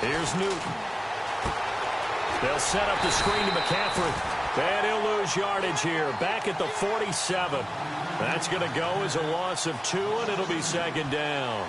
Here's Newton. They'll set up the screen to McCaffrey. And he'll lose yardage here. Back at the 47. That's going to go as a loss of 2, and it'll be second down.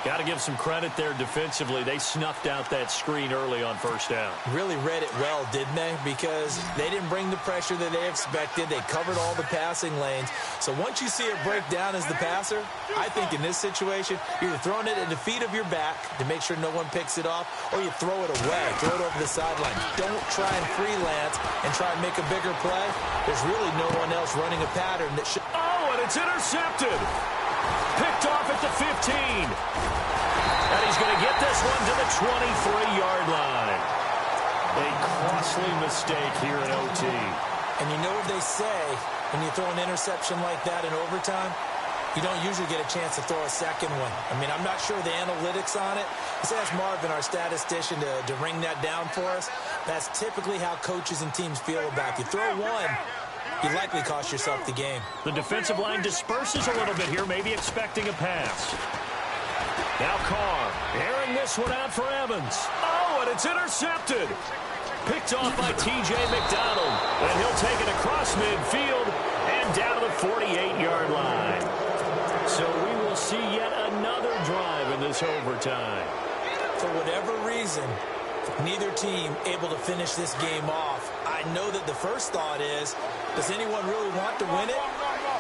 Got to give some credit there defensively. They snuffed out that screen early on first down. Really read it well, didn't they? Because they didn't bring the pressure that they expected. They covered all the passing lanes. So once you see it break down as the passer, I think in this situation, you're either throwing it at the feet of your back to make sure no one picks it off, or you throw it away, throw it over the sideline. Don't try and freelance and try and make a bigger play. There's really no one else running a pattern that should... Oh, and it's intercepted. Picked off at the 15. And he's going to get this one to the 23-yard line. A costly mistake here in OT. And you know what they say, when you throw an interception like that in overtime, you don't usually get a chance to throw a second one. I mean, I'm not sure the analytics on it. Let's ask Marvin, our statistician, to ring that down for us. That's typically how coaches and teams feel about you. Throw one, you likely cost yourself the game. The defensive line disperses a little bit here, maybe expecting a pass. Now Carr, airing this one out for Evans. Oh, and it's intercepted. Picked off by T.J. McDonald. And he'll take it across midfield and down to the 48-yard line. So we will see yet another drive in this overtime. For whatever reason, neither team able to finish this game off. I know that the first thought is, does anyone really want to win it?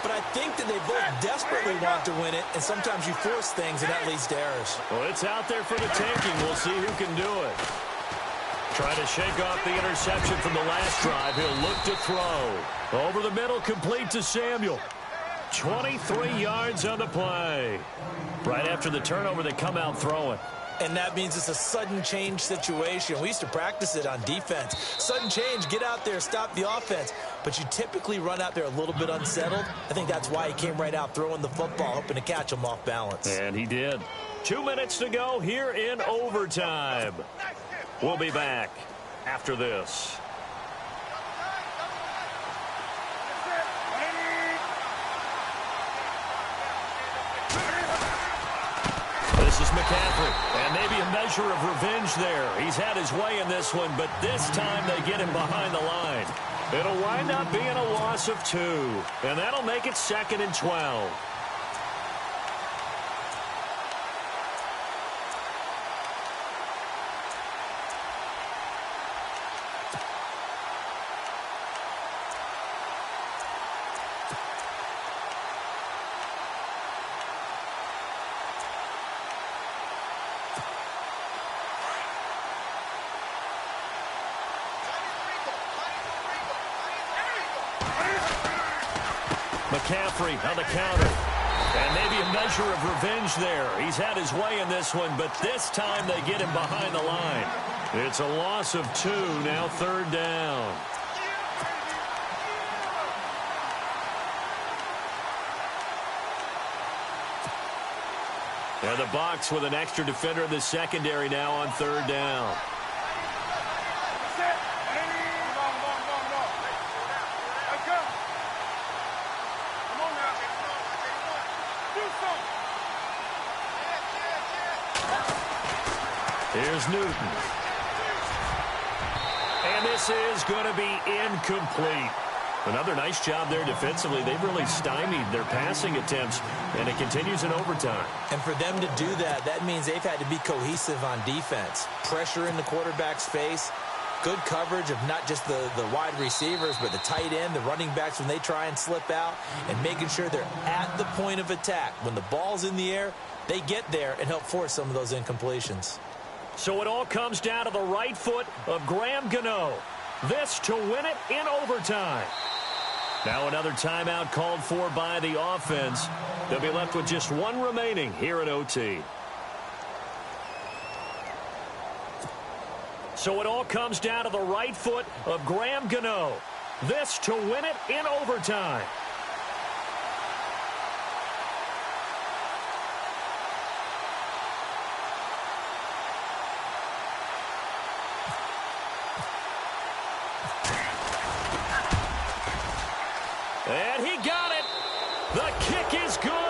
But I think that they both desperately want to win it, and sometimes you force things, and that leads to errors. Well, it's out there for the taking. We'll see who can do it. Trying to shake off the interception from the last drive. He'll look to throw. Over the middle, complete to Samuel. 23 yards on the play. Right after the turnover, they come out throwing. And that means it's a sudden change situation. We used to practice it on defense. Sudden change, get out there, stop the offense. But you typically run out there a little bit unsettled. I think that's why he came right out throwing the football, hoping to catch him off balance. And he did. 2 minutes to go here in overtime. We'll be back after this. This is McCaffrey, and maybe a measure of revenge there. He's had his way in this one, but this time they get him behind the line. It'll wind up being a loss of 2, and that'll make it 2nd and 12. McCaffrey on the counter. And maybe a measure of revenge there. He's had his way in this one, but this time they get him behind the line. It's a loss of 2, now 3rd down. And the Bucs with an extra defender in the secondary now on 3rd down. Here's Newton. And this is going to be incomplete. Another nice job there defensively. They've really stymied their passing attempts, and it continues in overtime. And for them to do that, that means they've had to be cohesive on defense. Pressure in the quarterback's face. Good coverage of not just the wide receivers, but the tight end, the running backs when they try and slip out, and making sure they're at the point of attack. When the ball's in the air, they get there and help force some of those incompletions. So it all comes down to the right foot of Graham Gano. This to win it in overtime. Now another timeout called for by the offense. They'll be left with just 1 remaining here at OT. So it all comes down to the right foot of Graham Gano. This to win it in overtime. And he got it. The kick is good.